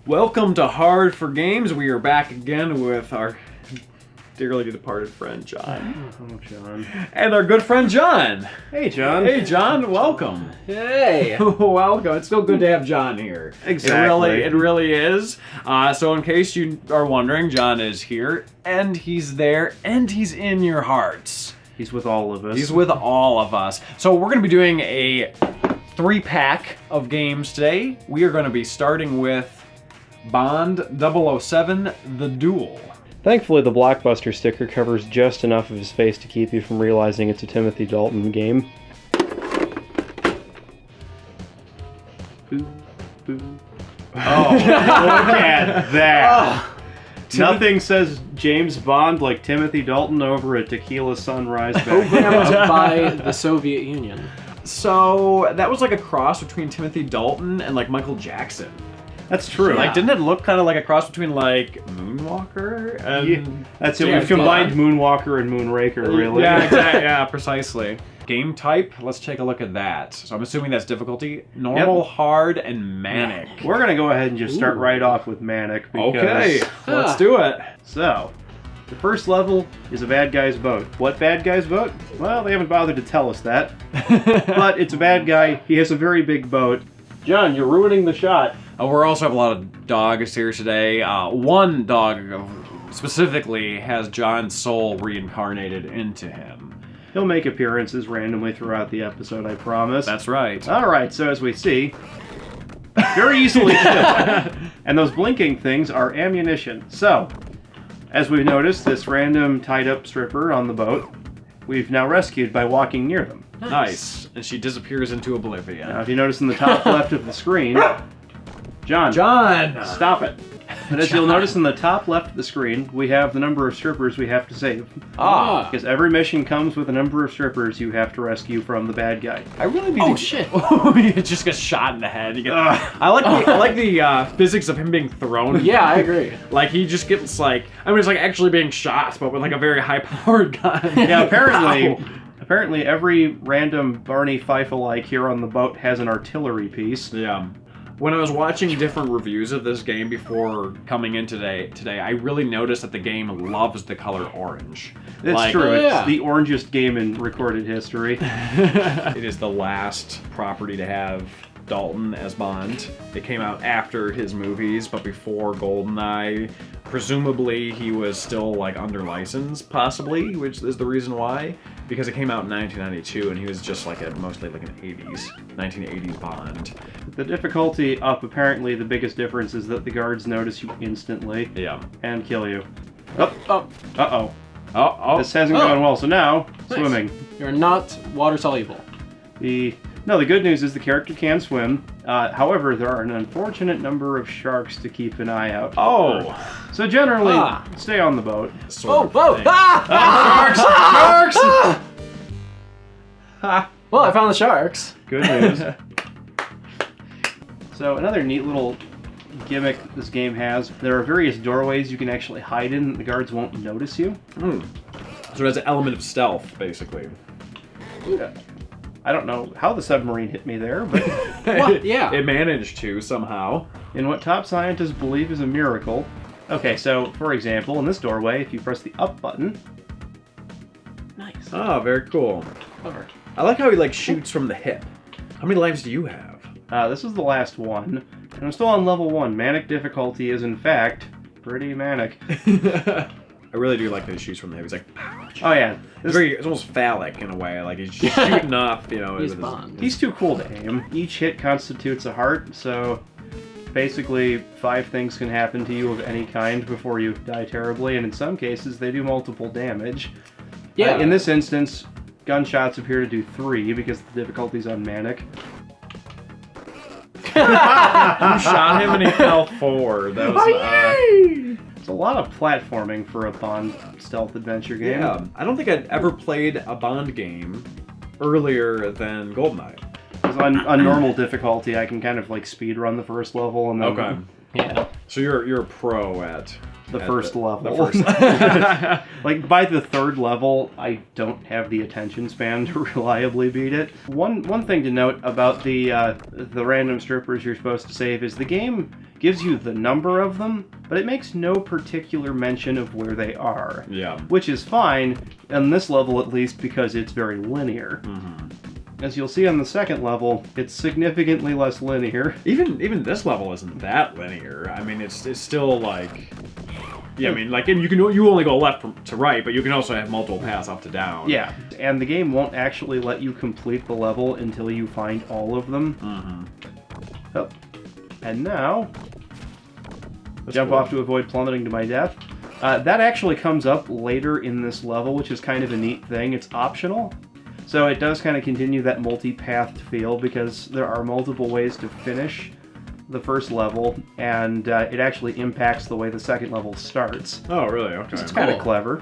Welcome to H4G Games. We are back again with our dearly departed friend John. Oh, John. And our good friend John. Hey, John. Hey, John. Welcome. Hey. Welcome. It's still good to have John here. Exactly. It really is. So in case you are wondering, John is here, and he's there, and he's in your hearts. He's with all of us. He's with all of us. So we're going to be doing a 3-pack of games today. We are going to be starting with Bond 007, The Duel. Thankfully, the Blockbuster sticker covers just enough of his face to keep you from realizing it's a Timothy Dalton game. Boo, boo. Oh, look at that. Nothing says James Bond like Timothy Dalton over a tequila sunrise back. Programmed by the Soviet Union. So that was like a cross between Timothy Dalton and like Michael Jackson. That's true. Like, didn't it look kind of like a cross between like Moonwalker and Yeah, that's it. Yeah, We've combined Moonwalker and Moonraker, really. Yeah, exactly. Yeah, precisely. Game type. Let's take a look at that. So I'm assuming that's difficulty: normal, hard, and manic. We're gonna go ahead and just start right off with Manic. Because, Okay, let's do it. So, the first level is a bad guy's boat. What bad guy's boat? Well, they haven't bothered to tell us that. But it's a bad guy. He has a very big boat. John, you're ruining the shot. We also have a lot of dogs here today. One dog specifically has John's soul reincarnated into him. He'll make appearances randomly throughout the episode, I promise. That's right. Alright, so as we see, very easily killed. And those blinking things are ammunition. So, as we've noticed, this random tied-up stripper on the boat, we've now rescued by walking near them. Nice. And she disappears into oblivion. Now, if you notice in the top left of the screen, John, stop it. But as you'll notice in the top left of the screen, we have the number of strippers we have to save. Ah. Because every mission comes with a number of strippers you have to rescue from the bad guy. I really need Oh, to... shit. You just get shot in the head. You get... I like the physics of him being thrown. Yeah, I agree. Like, he just gets, like... I mean, it's like actually being shot, but with, like, a very high-powered gun. Yeah, apparently... Ow. Apparently, every random Barney Fife-alike here on the boat has an artillery piece. Yeah. When I was watching different reviews of this game before coming in today, I really noticed that the game loves the color orange. It's true. yeah. It's the orangest game in recorded history. It is the last property to have Dalton as Bond. It came out after his movies, but before GoldenEye. Presumably, he was still like under license, possibly, which is the reason why. Because it came out in 1992, and he was just like mostly like an 1980s Bond. The difficulty up, apparently the biggest difference is that the guards notice you instantly Yeah. and kill you. Oh, uh-oh. Oh. This hasn't gone well, so now, swimming. You're not water soluble. No, the good news is the character can swim. However, there are an unfortunate number of sharks to keep an eye out for. Oh. So generally, stay on the boat. Sort of Whoa! thing. Sharks! Well, I found the sharks. Good news. So another neat little gimmick this game has, there are various doorways you can actually hide in that the guards won't notice you. So it has an element of stealth, basically. I don't know how the submarine hit me there, but What? Yeah. It managed to, somehow. in what top scientists believe is a miracle. Okay, so for example, in this doorway, if you press the up button, Nice. Ah, very cool. Clever. I like how he, like, shoots from the hip. How many lives do you have? this is the last one, and I'm still on level 1. Manic difficulty is, in fact, pretty manic. I really do like that he shoots from the hip. He's like, Oh yeah, it's almost phallic in a way. Like, he's just shooting up, you know. He's with his- Bond. he's too cool to aim. Each hit constitutes a heart, so basically 5 things can happen to you of any kind before you die terribly, and in some cases they do multiple damage. Yeah. In this instance, gunshots appear to do 3 because the difficulty's on manic. You shot him and he fell forward. That was It's a lot of platforming for a Bond stealth adventure game. yeah. I don't think I'd ever played a Bond game earlier than GoldenEye. 'Cause on normal difficulty, I can kind of like speed run the first level and then Okay. Yeah. So you're a pro at the at first level. The first Like by the 3rd level, I don't have the attention span to reliably beat it. One thing to note about the random strippers you're supposed to save is the game gives you the number of them, but it makes no particular mention of where they are. Yeah. Which is fine, on this level at least, because it's very linear. As you'll see on the second level, it's significantly less linear. Even this level isn't that linear. I mean, it's still like... Yeah, I mean, like, and you only go left to right, but you can also have multiple paths up to down. Yeah, and the game won't actually let you complete the level until you find all of them. Oh. And now, jump off to avoid plummeting to my death. That actually comes up later in this level, which is kind of a neat thing. It's optional. So it does kind of continue that multi-pathed feel because there are multiple ways to finish the first level, and it actually impacts the way the second level starts. Oh, really? Okay. It's kind of clever.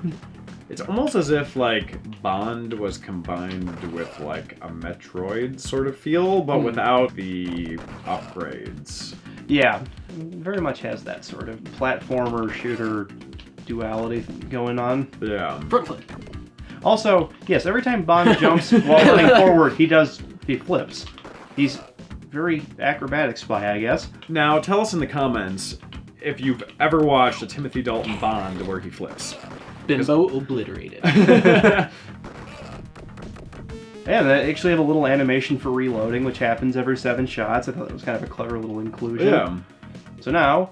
It's almost as if, like, Bond was combined with, like, a Metroid sort of feel, but without the upgrades. Yeah, very much has that sort of platformer shooter duality going on. Yeah. Front flip. Also, yes, every time Bond jumps while running forward, he flips. He's very acrobatic spy, I guess. Now, tell us in the comments if you've ever watched a Timothy Dalton Bond where he flips. Bimbo obliterated. Yeah, they actually have a little animation for reloading, which happens every 7 shots. I thought that was kind of a clever little inclusion. Yeah. So now,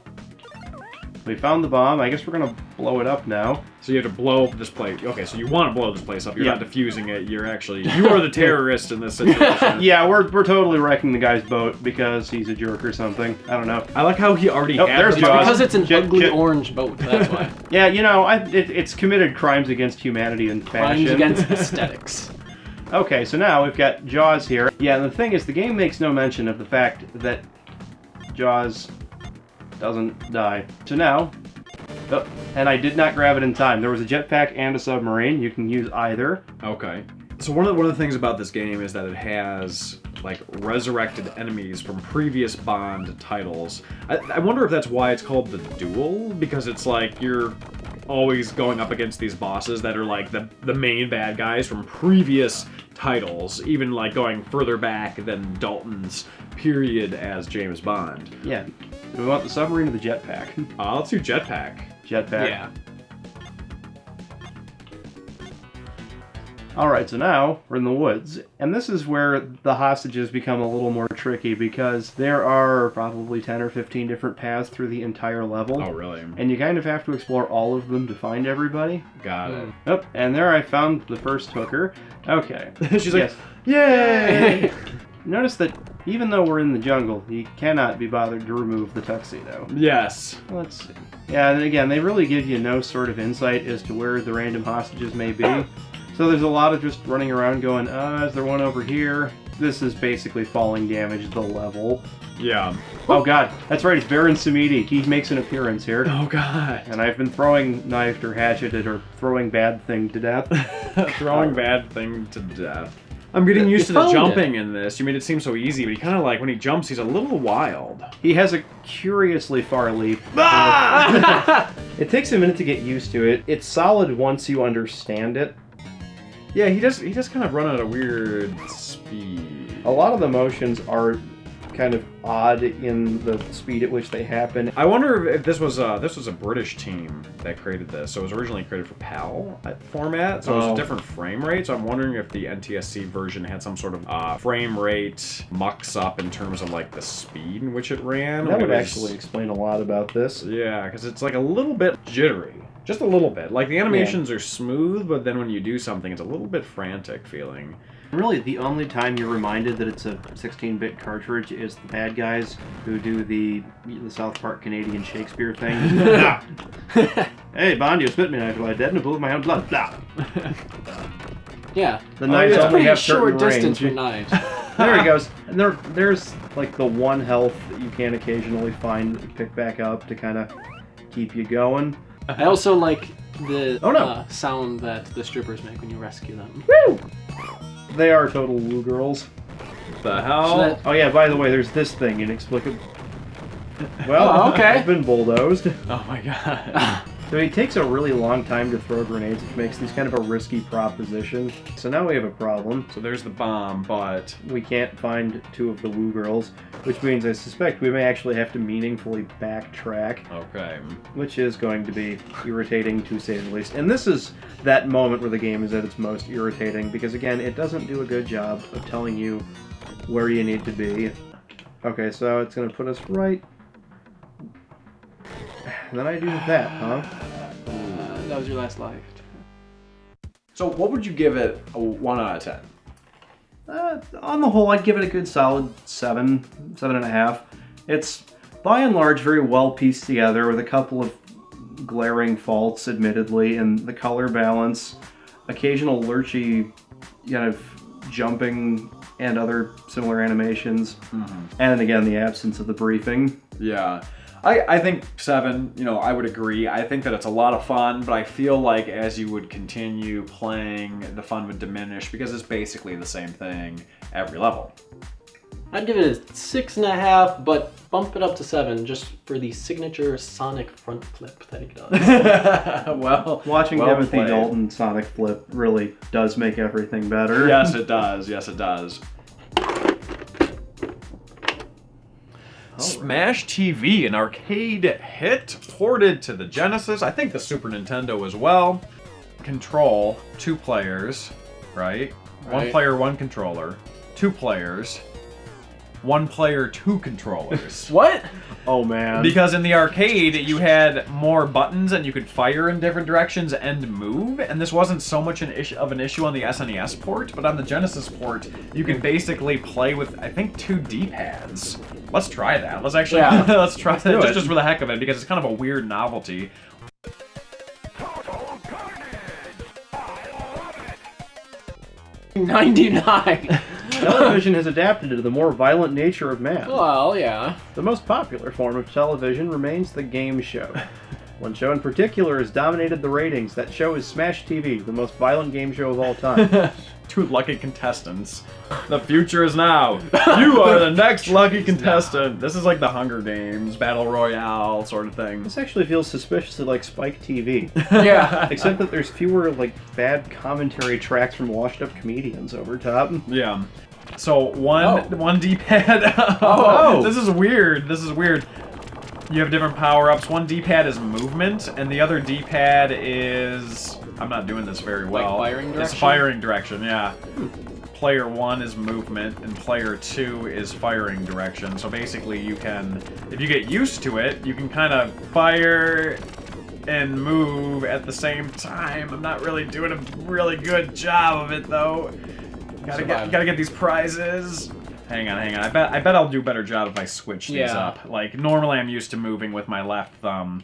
we found the bomb. I guess we're going to blow it up now. So you have to blow this place. Okay, so you want to blow this place up. You're Yeah. not defusing it. You are the terrorist in this situation. Yeah, we're totally wrecking the guy's boat because he's a jerk or something. I don't know. I like how he already Oh, had there's the Jaws. Because it's an Jet- ugly jet- orange boat, that's why. Yeah, you know, it's committed crimes against humanity and fashion. Crimes against aesthetics. Okay, so now we've got Jaws here. Yeah, and the thing is, the game makes no mention of the fact that Jaws doesn't die. So now, oh, and I did not grab it in time. There was a jetpack and a submarine. You can use either. Okay. So one of the things about this game is that it has like resurrected enemies from previous Bond titles. I wonder if that's why it's called the Duel, because it's like you're always going up against these bosses that are like the main bad guys from previous titles, even like going further back than Dalton's period as James Bond. Yeah. Do we want the submarine or the jetpack? Let's do Jetpack. Jetpack. Yeah. Alright, so now we're in the woods, and this is where the hostages become a little more tricky because there are probably 10 or 15 different paths through the entire level. Oh, really? And you kind of have to explore all of them to find everybody. Got it. Oh, and there I found the first hooker. Okay. She's like, yes. yay! Notice that even though we're in the jungle, he cannot be bothered to remove the tuxedo. Yes. Let's see. Yeah, and again, they really give you no sort of insight as to where the random hostages may be. So there's a lot of just running around going, is there one over here? This is basically falling damage the level. Yeah. Oh god, that's right, it's Baron Samedi. He makes an appearance here. Oh god. And I've been throwing knifed or hatcheted or throwing bad thing to death. Throwing bad thing to death. I'm getting used to the jumping in this. You made it seem so easy, but he kind of like, when he jumps, he's a little wild. He has a curiously far leap. It takes a minute to get used to it. It's solid once you understand it. Yeah, he does kind of run at a weird speed. A lot of the motions are kind of odd in the speed at which they happen. I wonder if this was a British team that created this. So it was originally created for PAL format, so it was a different frame rate. So I'm wondering if the NTSC version had some sort of frame rate mucks up in terms of like the speed in which it ran. That would actually explain a lot about this. Yeah, because it's like a little bit jittery. Just a little bit. Like the animations are smooth, but then when you do something, it's a little bit frantic feeling. Really, the only time you're reminded that it's a 16-bit cartridge is the bad guys who do the South Park Canadian Shakespeare thing. Hey, Bond, you spit me after I dead and a pool of my own blood. Blah. Yeah. The knives It's only pretty have short certain distance range. for knives. There he goes. And there's like the one health that you can occasionally find that you pick back up to kind of keep you going. I also like the Oh, no. sound that the strippers make when you rescue them. Woo! They are total woo girls. The hell? So that- Oh yeah, by the way, there's this thing inexplicable. Well, Oh, okay. I've been bulldozed. Oh my god. So he takes a really long time to throw grenades, which makes these kind of a risky proposition. So now we have a problem. So there's the bomb, but We can't find two of the Woo girls, which means I suspect we may actually have to meaningfully backtrack, okay. which is going to be irritating to say the least. And this is that moment where the game is at its most irritating, because again, it doesn't do a good job of telling you where you need to be. Okay, so it's going to put us right... And then I do that, huh? That was your last life. So what would you give it a 1 out of 10? On the whole, I'd give it a good solid 7.5. It's, by and large, very well pieced together with a couple of glaring faults, admittedly, in the color balance, occasional lurchy kind of jumping and other similar animations, and again, the absence of the briefing. Yeah. I think 7, you know, I would agree. I think that it's a lot of fun, but I feel like as you would continue playing, the fun would diminish because it's basically the same thing every level. I'd give it a 6.5, but bump it up to 7 just for the signature Sonic front flip that he does. Well, Watching well Timothy played. Dalton Sonic Flip really does make everything better. Yes, it does. Yes, it does. Smash TV, an arcade hit, ported to the Genesis, I think the Super Nintendo as well. Control, 2 players, right? 1 player, 1 controller. 2 players, 1 player, 2 controllers. What? Oh man. Because in the arcade, you had more buttons and you could fire in different directions and move, and this wasn't so much of an issue on the SNES port, but on the Genesis port, you can basically play with, I think, 2 D-pads. Let's try that. Let's actually, let's try that just for the heck of it, because it's kind of a weird novelty. 99. Television has adapted to the more violent nature of man. Well, yeah. The most popular form of television remains the game show. One show in particular has dominated the ratings. That show is Smash TV, the most violent game show of all time. 2 lucky contestants. The future is now. You are the next lucky contestant. This is like the Hunger Games, Battle Royale sort of thing. This actually feels suspiciously like Spike TV. Yeah. Except that there's fewer, like, bad commentary tracks from washed-up comedians over top. Yeah. So one D-pad. Oh. This is weird. This is weird. You have different power-ups. One D-pad is movement, and the other D-pad is... I'm not doing this very well. Like firing direction? It's firing direction, yeah. Player 1 is movement, and player 2 is firing direction. So basically you can, if you get used to it, you can kind of fire and move at the same time. I'm not really doing a really good job of it, though. Gotta get these prizes. Hang on. I bet I'll do a better job if I switch these up. Like, normally I'm used to moving with my left thumb.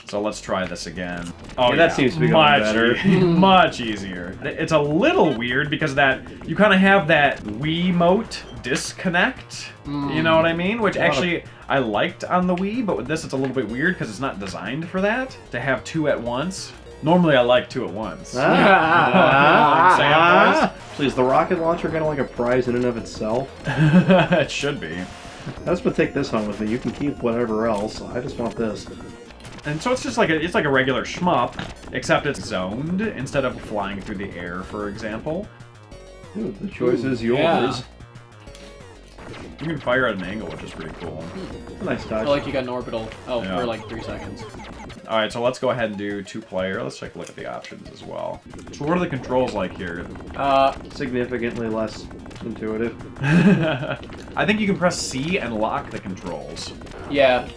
So let's try this again. Oh, yeah, that seems to be going better. Much easier. It's a little weird because that you kind of have that Wiimote disconnect. You know what I mean? Which actually I liked on the Wii, but with this it's a little bit weird because it's not designed for that, to have 2 at once. Normally I like 2 at once. So is the rocket launcher kind of like a prize in and of itself? It should be. I just want to take this home with me. You can keep whatever else. I just want this. And so it's just like a regular shmup, except it's zoned instead of flying through the air, for example. Ooh, the choice is yours. Yeah. You can fire at an angle, which is pretty cool. Nice touch. I feel like you got an orbital. Oh, Yeah. for like 3 seconds. All right, so let's go ahead and do 2-player. Let's take a look at the options as well. So what are the controls like here? Significantly less intuitive. I think you can press C and lock the controls. Yeah.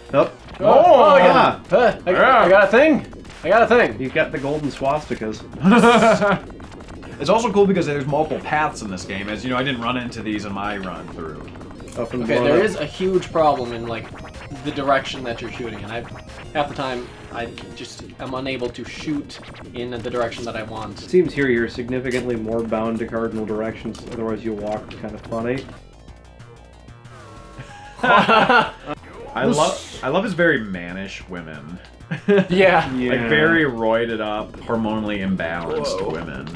Oh, yeah. I got a thing. I got a thing. You've got the golden swastikas. It's also cool because there's multiple paths in this game. As you know, I didn't run into these in my run through. Up and Okay, blown there up. is a huge problem in like the direction that you're shooting, and half the time I just am unable to shoot in the direction that I want. It seems here you're significantly more bound to cardinal directions, otherwise you'll walk kind of funny. I love his very mannish women. Yeah. Like very roided up, hormonally imbalanced women.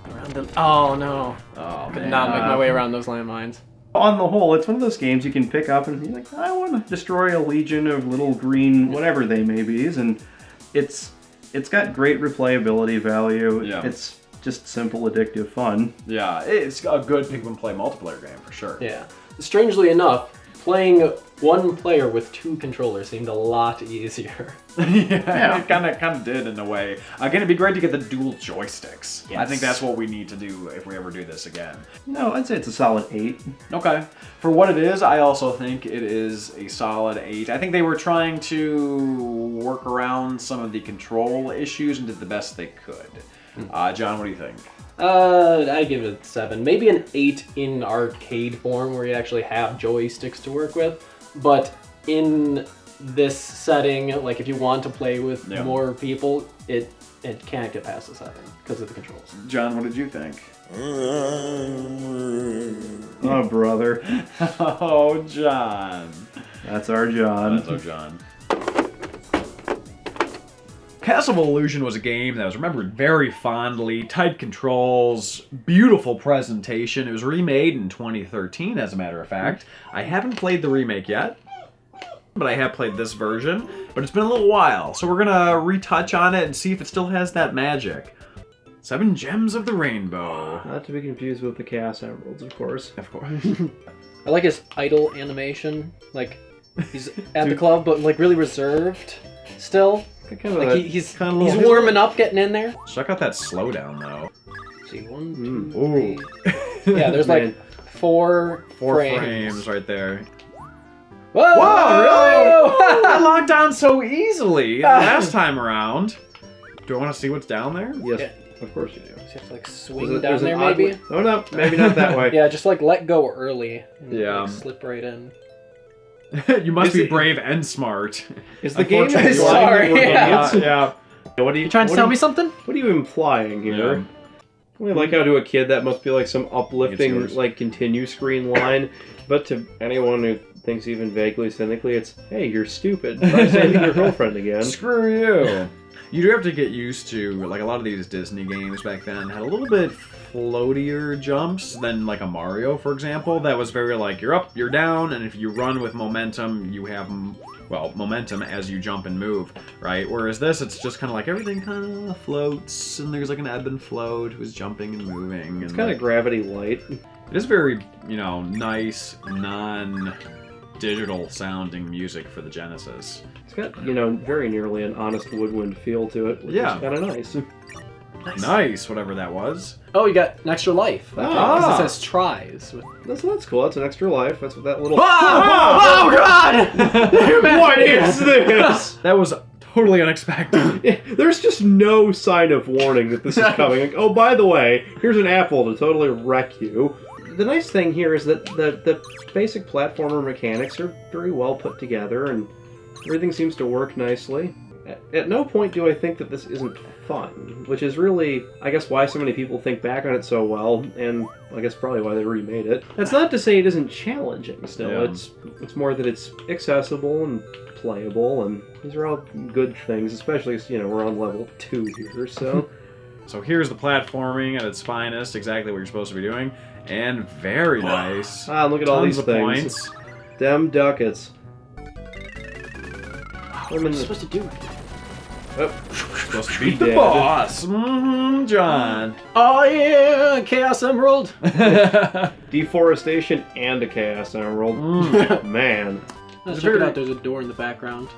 Around the, oh no. Oh Could man. not make my way around those landmines. On the whole, it's one of those games you can pick up and be like, I want to destroy a legion of little green whatever they may be, and it's got great replayability value. Yeah. It's just simple, addictive fun. Yeah, it's a good pick-and-play multiplayer game for sure. Yeah. Strangely enough, playing one player with 2 controllers seemed a lot easier. Yeah, it kind of did in a way. Again, it'd be great to get the dual joysticks. I Yes. think that's what we need to do if we ever do this again. No, I'd say it's a solid 8. Okay. For what it is, I also think it is a solid 8. I think they were trying to work around some of the control issues and did the best they could. John, what do you think? I give it a 7. Maybe an 8 in arcade form where you actually have joysticks to work with. But in this setting, like if you want to play with more people, it can't get past a 7 because of the controls. John, what did you think? Oh, brother. Oh, John. That's our John. That's our John. Castle of Illusion was a game that was remembered very fondly. Tight controls, beautiful presentation. It was remade in 2013, as a matter of fact. I haven't played the remake yet, but I have played this version. But it's been a little while, so we're gonna retouch on it and see if it still has that magic. 7 Gems of the Rainbow. Not to be confused with the Chaos Emeralds, of course. Of course. I like his idle animation. Like, he's at the club, but like really reserved still. Kind of Like a- he's kind of he's warming up, getting in there. Check out that slowdown, though. See, 1, 2, Ooh. 3. Yeah, there's like Man. 4 Four frames right there. Whoa! Whoa, really? I logged on so easily the last time around. Do I want to see what's down there? Yes, Yeah. of course you do. You have to like There's swing a- down there's an there, odd maybe. way- Oh no, maybe not that way. Yeah, just like let go early. And, Yeah. like, slip right in. You must Is be it- brave and smart. Is the game Unfortunately, implying sorry, that we're yeah. idiots? Yeah. What are you, You trying to what tell are me you- something? What are you implying here? Yeah. Well, like how to a kid that must be like some uplifting, yours. like continue screen line, but to anyone who thinks even vaguely cynically, it's hey, you're stupid. Try saving your girlfriend again. Screw you. You do have to get used to, like, a lot of these Disney games back then had a little bit floatier jumps than, like, a Mario, for example. That was very, like, you're up, you're down, and if you run with momentum, you have, well, momentum as you jump and move, right? Whereas this, it's just kind of like everything kind of floats, and there's, like, an ebb and flow to his jumping and moving. It's And, kind like, of gravity light. it is very, you know, nice, non-digital sounding music for the Genesis. It's got, you know, very nearly an honest woodwind feel to it, which Yeah. is kind of nice. Nice, whatever that was. Oh, you got an extra life. Ah. Because it says tries. That's cool. That's an extra life. That's what that little. Oh, God! What is this? That was totally unexpected. There's just no sign of warning that this is coming. Like, oh, by the way, here's an apple to totally wreck you. The nice thing here is that the basic platformer mechanics are very well put together, and everything seems to work nicely. At no point do I think that this isn't fun, which is really, I guess, why so many people think back on it so well, and I guess probably why they remade it. That's not to say it isn't challenging still. Yeah. It's more that it's accessible and playable, and these are all good things, especially, you know, we're on level 2 here, so... So here's the platforming at its finest, exactly what you're supposed to be doing, and very nice. Ah, look at all Tons these of things. points. Dem ducats. What am I supposed to do? Supposed to beat the Dead. boss. John. Oh, yeah! Chaos Emerald! Deforestation and a Chaos Emerald. Mm. Man, Let's It's check it very- out. There's a door in the background.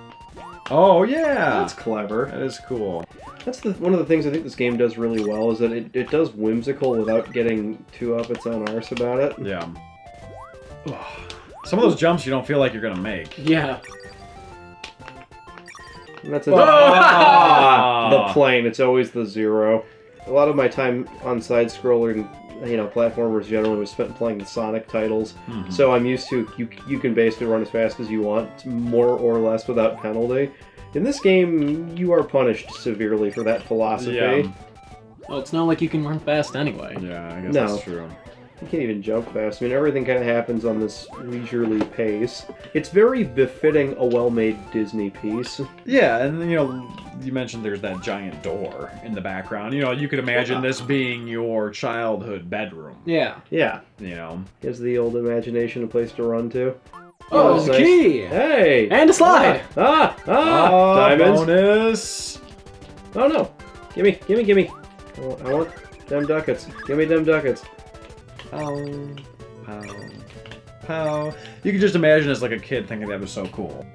Oh yeah, that's clever. that is cool. That's one of the things I think this game does really well, is that it does whimsical without getting too up its own arse about it. Yeah. Some of those jumps you don't feel like you're gonna make. Yeah. And that's Ah. the plane. It's always the 0. A lot of my time on side-scrolling, you know, platformers generally was spent playing the Sonic titles. Mhm. So I'm used to you can basically run as fast as you want, more or less without penalty. In this game, you are punished severely for that philosophy. Yeah. Well, it's not like you can run fast anyway. Yeah, I guess No. that's true. You can't even jump fast. I mean, everything kind of happens on this leisurely pace. It's very befitting a well-made Disney piece. Yeah, and you mentioned there's that giant door in the background. You could imagine this being your childhood bedroom. Yeah. Yeah. Gives the old imagination a place to run to. Oh, that's the key! Hey! And a slide! Diamonds. Bonus! Oh no! Gimme! I want them ducats. Give me them ducats. Pow, pow, pow. You can just imagine as like a kid thinking that was so cool.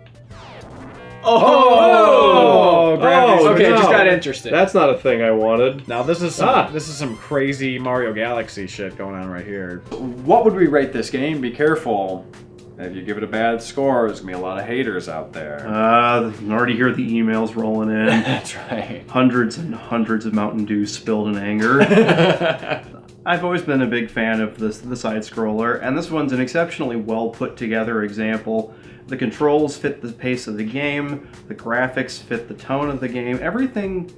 Okay, it just got interesting. That's not a thing I wanted. Now this is some crazy Mario Galaxy shit going on right here. What would we rate this game? Be careful. If you give it a bad score, there's gonna be a lot of haters out there. I can already hear the emails rolling in. That's right. Hundreds and hundreds of Mountain Dew spilled in anger. I've always been a big fan of the side scroller, and this one's an exceptionally well put together example. The controls fit the pace of the game, the graphics fit the tone of the game, everything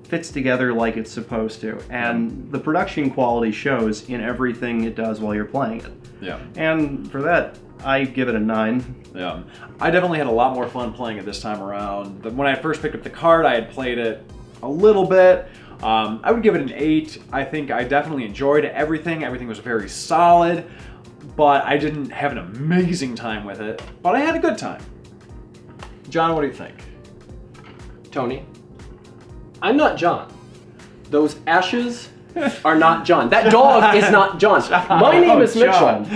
fits together like it's supposed to, and the production quality shows in everything it does while you're playing it. Yeah. And for that, I give it a 9. Yeah. I definitely had a lot more fun playing it this time around. When I first picked up the card, I had played it a little bit. I would give it an 8. I think I definitely enjoyed everything. Everything was very solid, but I didn't have an amazing time with it. But I had a good time. John, what do you think? Tony, I'm not John. Those ashes are not John. That dog is not John. My name is Mitchell.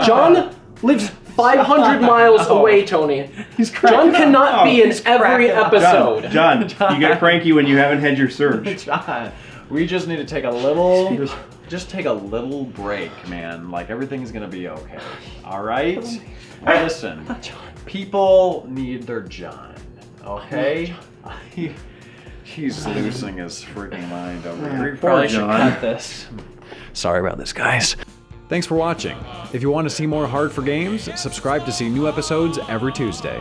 John lives 500 miles away, Tony. John cannot be in every episode. John, you get cranky when you haven't had your surge. John, we just need to take a little, just take a little break, man. Like everything's gonna be okay. All right? Listen, people need their John. Okay? He's losing his freaking mind over here. We probably should cut this. Sorry about this, guys. Thanks for watching. If you want to see more Hard for Games, subscribe to see new episodes every Tuesday.